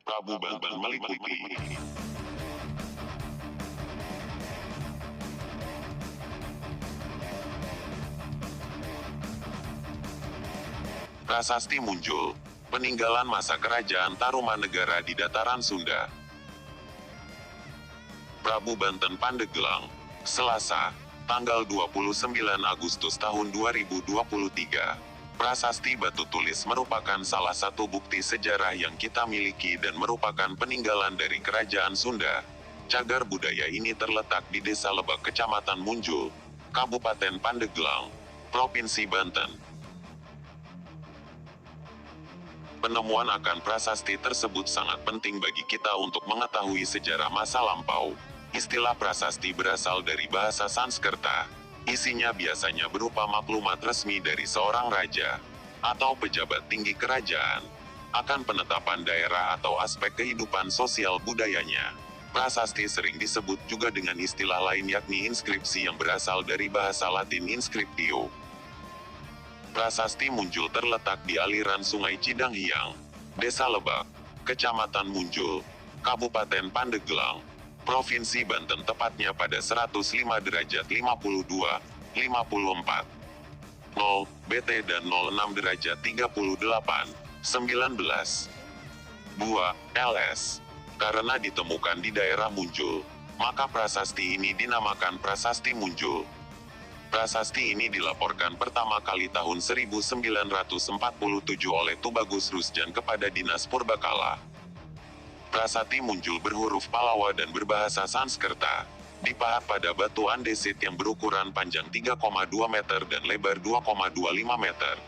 Prabu Banten meliputi. Prasasti Munjul, peninggalan masa kerajaan Tarumanegara di dataran Sunda. Prabu Banten Pandeglang, Selasa, tanggal 29 Agustus tahun 2023. Prasasti batu tulis merupakan salah satu bukti sejarah yang kita miliki dan merupakan peninggalan dari kerajaan Sunda. Cagar budaya ini terletak di Desa Lebak, Kecamatan Munjul, Kabupaten Pandeglang, Provinsi Banten. Penemuan akan prasasti tersebut sangat penting bagi kita untuk mengetahui sejarah masa lampau. Istilah prasasti berasal dari bahasa Sanskerta. Isinya biasanya berupa maklumat resmi dari seorang raja atau pejabat tinggi kerajaan akan penetapan daerah atau aspek kehidupan sosial budayanya. Prasasti sering disebut juga dengan istilah lain yakni inskripsi yang berasal dari bahasa Latin inscriptio. Prasasti Munjul terletak di aliran Sungai Cidanghiang, Desa Lebak, Kecamatan Munjul, Kabupaten Pandeglang, Provinsi Banten, tepatnya pada 105 derajat 52, 54, 0, BT dan 06 derajat 38, 19, 2, LS. Karena ditemukan di daerah Munjul, maka prasasti ini dinamakan Prasasti Munjul. Prasasti ini dilaporkan pertama kali tahun 1947 oleh Tubagus Rusjan kepada Dinas Purbakala. Prasasti Munjul berhuruf Palawa dan berbahasa Sanskerta, dipahat pada batu andesit yang berukuran panjang 3,2 meter dan lebar 2,25 meter.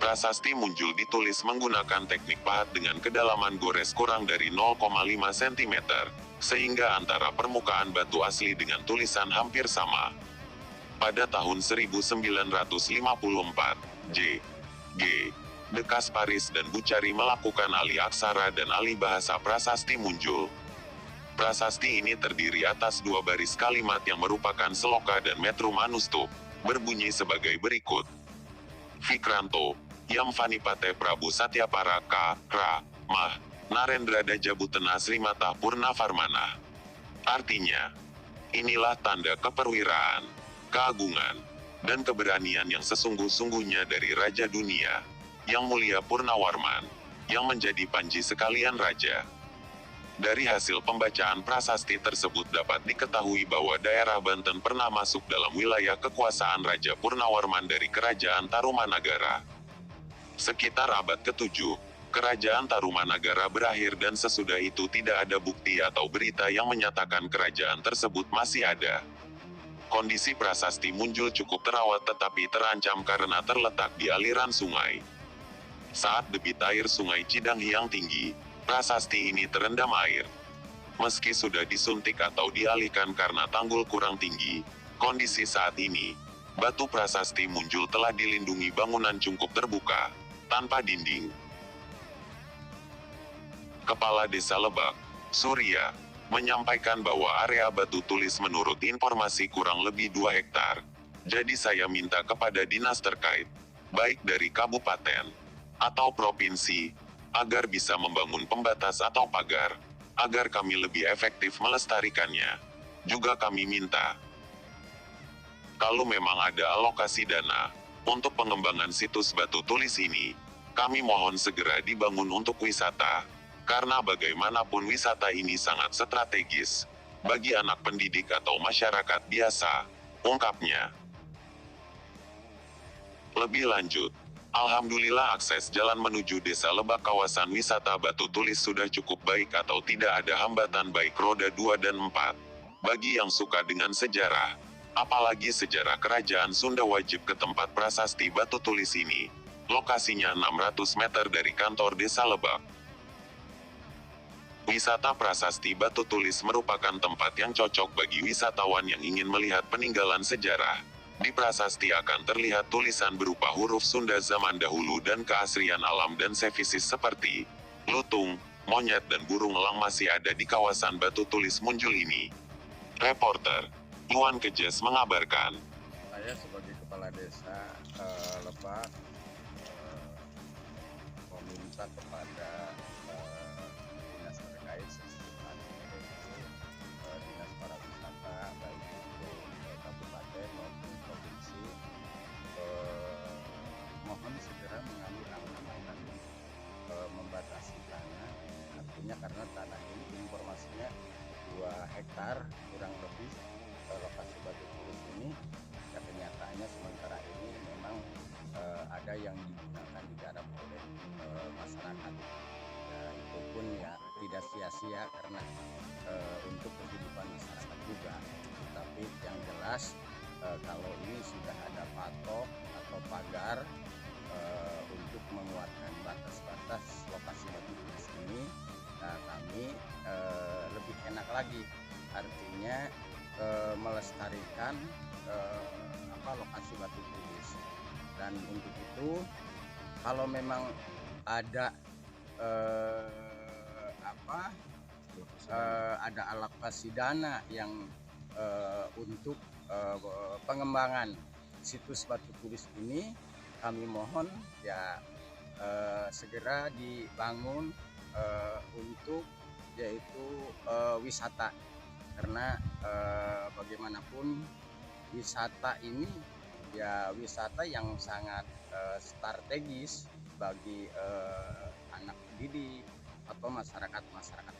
Prasasti Munjul ditulis menggunakan teknik pahat dengan kedalaman gores kurang dari 0,5 cm, sehingga antara permukaan batu asli dengan tulisan hampir sama. Pada tahun 1954, J. G. De Kasparis dan Bucari melakukan alih aksara dan alih bahasa prasasti Munjul. Prasasti ini terdiri atas dua baris kalimat yang merupakan seloka dan metrum anustup, berbunyi sebagai berikut. Vikranto, Yam Vanipate Prabu Satyapara K. Ra. Mah. Narendra Dajabutena Srimatah Purna Farmana. Artinya, inilah tanda keperwiraan, keagungan, dan keberanian yang sesungguh-sungguhnya dari Raja Dunia, Yang Mulia Purnawarman, yang menjadi panji sekalian raja. Dari hasil pembacaan prasasti tersebut dapat diketahui bahwa daerah Banten pernah masuk dalam wilayah kekuasaan Raja Purnawarman dari Kerajaan Tarumanagara. Sekitar abad ke-7, Kerajaan Tarumanagara berakhir dan sesudah itu tidak ada bukti atau berita yang menyatakan kerajaan tersebut masih ada. Kondisi prasasti Munjul cukup terawat tetapi terancam karena terletak di aliran sungai. Saat debit air Sungai Cidanghiang tinggi, prasasti ini terendam air. Meski sudah disuntik atau dialihkan karena tanggul kurang tinggi, kondisi saat ini, batu prasasti Munjul telah dilindungi bangunan cungkup terbuka, tanpa dinding. Kepala Desa Lebak, Surya, menyampaikan bahwa area batu tulis menurut informasi kurang lebih 2 hektar. Jadi saya minta kepada dinas terkait, baik dari kabupaten atau provinsi, agar bisa membangun pembatas atau pagar, agar kami lebih efektif melestarikannya. Juga kami minta, kalau memang ada alokasi dana untuk pengembangan situs batu tulis ini, kami mohon segera dibangun untuk wisata. Karena bagaimanapun wisata ini sangat strategis bagi anak pendidik atau masyarakat biasa, ungkapnya. Lebih lanjut, alhamdulillah akses jalan menuju Desa Lebak kawasan wisata batu tulis sudah cukup baik atau tidak ada hambatan baik roda 2 dan 4. Bagi yang suka dengan sejarah, apalagi sejarah kerajaan Sunda wajib ke tempat prasasti batu tulis ini. Lokasinya 600 meter dari kantor Desa Lebak. Wisata prasasti batu tulis merupakan tempat yang cocok bagi wisatawan yang ingin melihat peninggalan sejarah. Di prasasti akan terlihat tulisan berupa huruf Sunda zaman dahulu dan keasrian alam dan sefisis seperti lutung, monyet dan burung elang masih ada di kawasan batu tulis Munjul ini. Reporter Iwan Kejes mengabarkan. Saya sebagai kepala desa Lebak meminta kepada terkait secepatnya yaitu Dinas Pariwisata baik itu kabupaten maupun provinsi mohon segera mengambil langkah-langkah membatasi tanah, artinya karena tanah ini informasinya 2 hektar kurang lebih lokasi batu tulis ini, ya kenyataannya sementara ini memang ada yang digunakan digarap oleh masyarakat. Ya, itu pun ya tidak sia-sia karena untuk kehidupan masyarakat juga. Tapi yang jelas kalau ini sudah ada patok atau pagar untuk menguatkan batas-batas lokasi batu tulis ini, nah kami lebih enak lagi, artinya melestarikan lokasi batu tulis. Dan untuk itu kalau memang ada ada alokasi dana yang untuk pengembangan situs batu tulis ini, kami mohon ya segera dibangun untuk yaitu wisata, karena bagaimanapun wisata ini ya wisata yang sangat strategis bagi anak didik atau masyarakat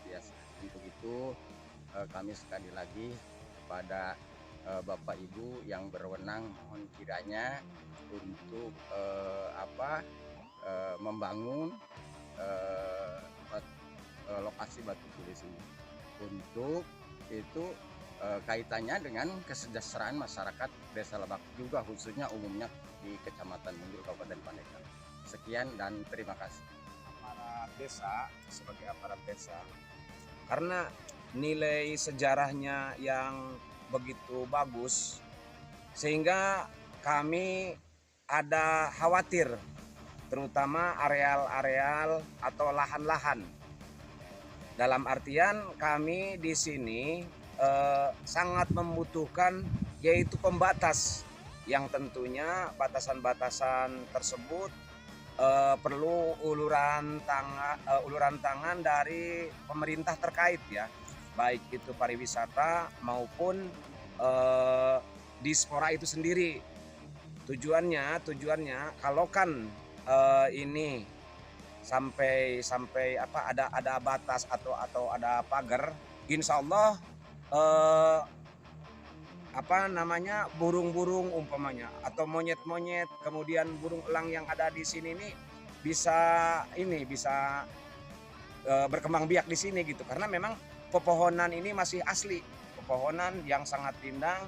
biasa. Untuk itu kami sekali lagi kepada Bapak Ibu yang berwenang, mohon kiranya untuk membangun lokasi batu tulis ini. Untuk itu kaitannya dengan kesejahteraan masyarakat Desa Lebak juga, khususnya umumnya di Kecamatan Munjul, Kabupaten Pandeglang. Sekian dan terima kasih. Aparat desa sebagai aparat desa, karena nilai sejarahnya yang begitu bagus, sehingga kami ada khawatir terutama areal-areal atau lahan-lahan. Dalam artian kami di sini sangat membutuhkan yaitu pembatas, yang tentunya batasan-batasan tersebut perlu uluran tangan dari pemerintah terkait ya, baik itu pariwisata maupun diaspora itu sendiri. Tujuannya kalau kan ini sampai ada batas atau ada pagar, insya Allah burung-burung umpamanya atau monyet-monyet, kemudian burung elang yang ada di sini ini bisa berkembang biak di sini gitu, karena memang pepohonan ini masih asli, pepohonan yang sangat rindang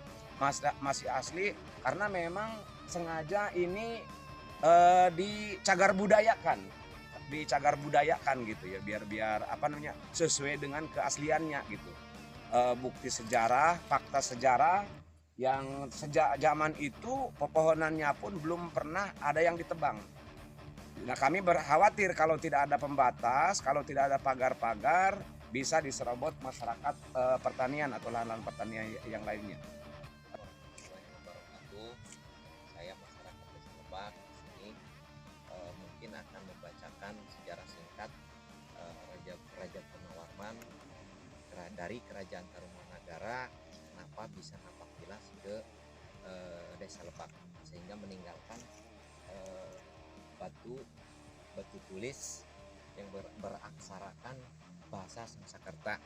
masih asli, karena memang sengaja ini dicagar budayakan gitu ya, biar sesuai dengan keasliannya gitu. Bukti sejarah, fakta sejarah yang sejak zaman itu pepohonannya pun belum pernah ada yang ditebang. Nah, kami berkhawatir kalau tidak ada pembatas, kalau tidak ada pagar-pagar, bisa diserobot masyarakat pertanian atau lahan-lahan pertanian yang lainnya. Saya masyarakat Desa Lebak di sini mungkin akan membacakan sejarah singkat Raja Purnawarman dari Kerajaan Tarumanagara, kenapa bisa napak tilas ke Desa Lebak sehingga meninggalkan batu tulis yang beraksarakan bahasa Sanskerta.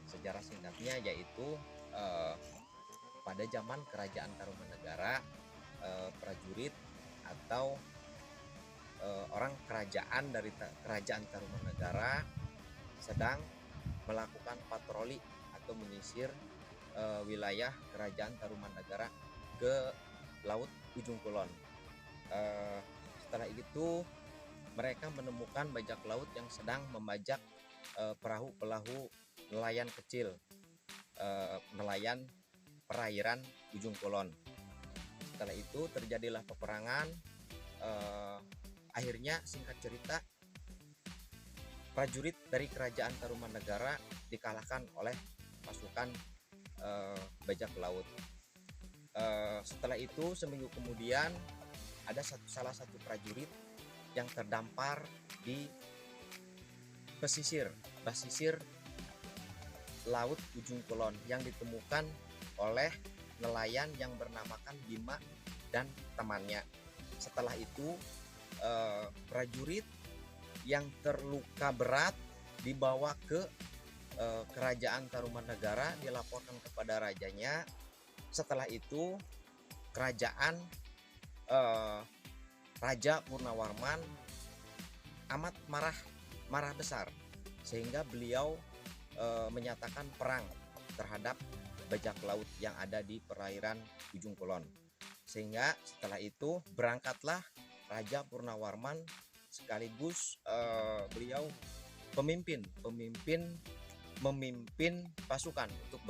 Sejarah singkatnya yaitu pada zaman Kerajaan Tarumanagara, prajurit atau orang kerajaan dari Kerajaan Tarumanagara sedang melakukan patroli atau menyisir wilayah Kerajaan Tarumanagara ke Laut Ujung Kulon. Setelah itu mereka menemukan bajak laut yang sedang membajak perahu nelayan kecil, nelayan perairan Ujung Kulon. Setelah itu terjadilah peperangan. Akhirnya singkat cerita, prajurit dari Kerajaan Tarumanagara dikalahkan oleh pasukan bajak laut. Setelah itu seminggu kemudian ada salah satu prajurit yang terdampar di basisir Laut Ujung Kulon yang ditemukan oleh nelayan yang bernamakan Bima dan temannya. Setelah itu prajurit yang terluka berat dibawa ke kerajaan Tarumanegara, dilaporkan kepada rajanya. Setelah itu kerajaan Raja Purnawarman amat marah besar, sehingga beliau menyatakan perang terhadap bajak laut yang ada di perairan Ujung Kulon. Sehingga setelah itu berangkatlah Raja Purnawarman sekaligus beliau memimpin pasukan untuk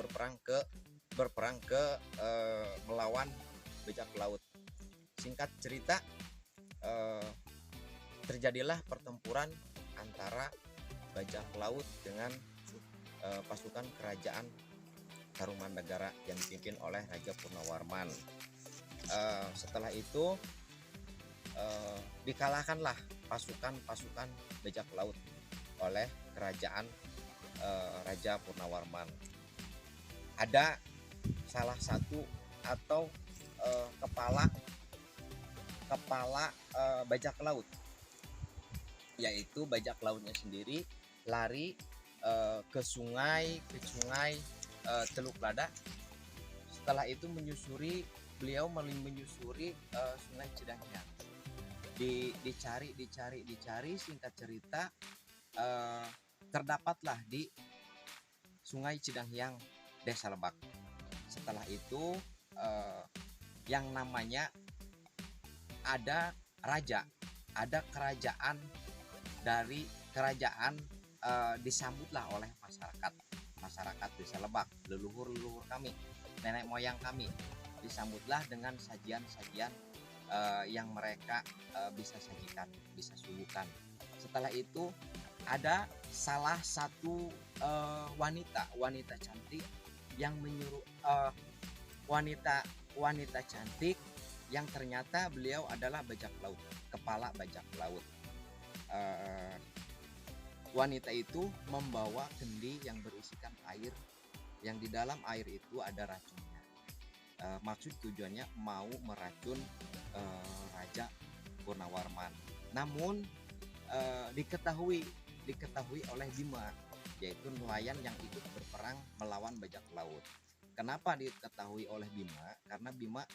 berperang ke melawan bajak laut. Singkat cerita, terjadilah pertempuran antara bajak laut dengan pasukan kerajaan Tarumanegara yang dipimpin oleh Raja Purnawarman. Setelah itu dikalahkanlah pasukan bajak laut oleh kerajaan Raja Purnawarman. Ada salah satu atau kepala bajak laut, yaitu bajak lautnya sendiri lari ke sungai Teluk Lada. Setelah itu beliau menyusuri Sungai Cidahyang. Dicari, singkat cerita terdapatlah di Sungai Cidahyang, Desa Lebak. Setelah itu yang namanya ada kerajaan, dari kerajaan disambutlah oleh masyarakat Desa Lebak, leluhur kami, nenek moyang kami, disambutlah dengan sajian-sajian yang mereka bisa sajikan, bisa suguhkan. Setelah itu ada salah satu wanita cantik yang menyuruh wanita cantik yang ternyata beliau adalah bajak laut, kepala bajak laut. Wanita itu membawa kendi yang berisikan air, yang di dalam air itu ada racunnya. Maksud tujuannya mau meracun Raja Purnawarman. Namun diketahui oleh Bima, yaitu nelayan yang ikut berperang melawan bajak laut. Kenapa diketahui oleh Bima? Karena Bima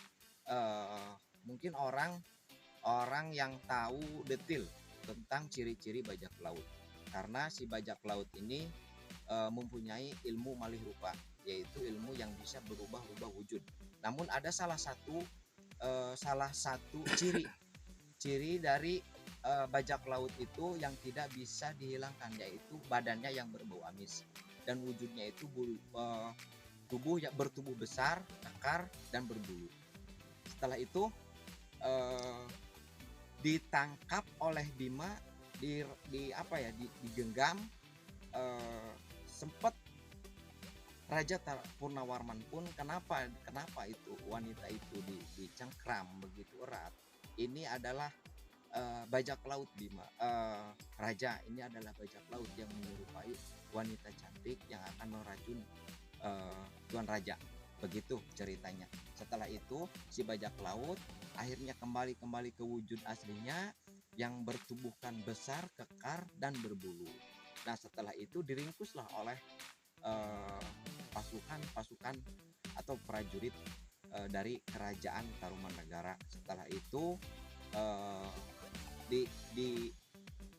mungkin orang yang tahu detail tentang ciri-ciri bajak laut. Karena si bajak laut ini mempunyai ilmu malih rupa, yaitu ilmu yang bisa berubah-ubah wujud. Namun ada salah satu ciri dari bajak laut itu yang tidak bisa dihilangkan, yaitu badannya yang berbau amis dan wujudnya itu bertubuh besar, kekar dan berbulu. Setelah itu ditangkap oleh Bima, digenggam. Sempat Raja Purnawarman pun kenapa itu wanita itu dicengkram begitu erat. Ini adalah bajak laut Bima, raja ini adalah bajak laut yang menyerupai wanita cantik yang akan meracun tuan raja. Begitu ceritanya. Setelah itu si bajak laut akhirnya kembali ke wujud aslinya yang bertubuhkan besar, kekar dan berbulu. Nah, setelah itu diringkuslah oleh pasukan atau prajurit dari kerajaan Tarumanegara. Setelah itu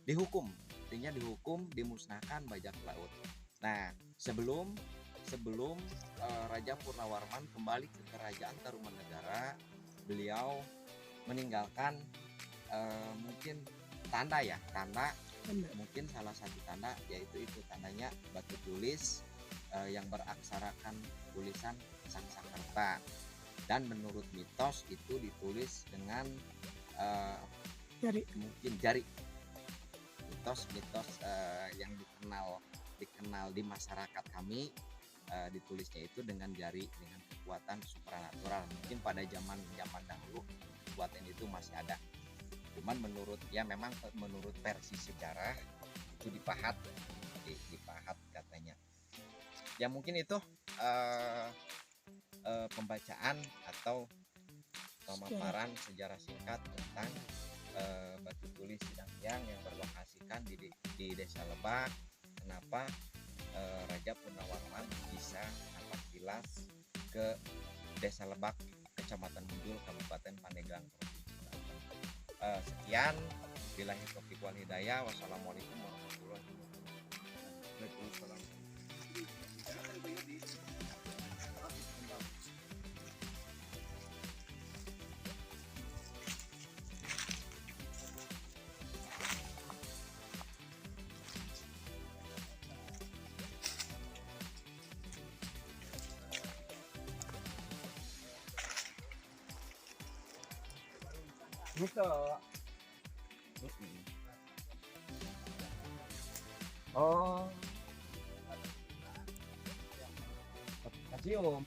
dihukum, artinya dimusnahkan bajak laut. Nah, sebelum Raja Purnawarman kembali ke kerajaan Tarumanegara, beliau meninggalkan mungkin tanda, mungkin salah satu tanda, yaitu itu tandanya batu tulis yang beraksarakan tulisan Sangsakerta, dan menurut mitos itu ditulis dengan mungkin jari. Mitos yang dikenal di masyarakat kami, ditulisnya itu dengan jari, dengan kekuatan supranatural. Mungkin pada zaman dahulu kekuatan itu masih ada. Cuman menurut versi sejarah itu dipahat katanya. Ya mungkin itu pembacaan atau pemaparan sejarah singkat tentang batu tulis Sidanghyang yang berlokasikan di Desa Lebak. Kenapa Raja Punawaraman bisa napak tilas ke Desa Lebak, Kecamatan Mundul, Kabupaten Pandeglang, Provinsi Banten. Sekian, billahi taufiq wal hidayah. Wassalamualaikum warahmatullahi wabarakatuh. Waalaikumsalam. Gitu. Oh. Cium.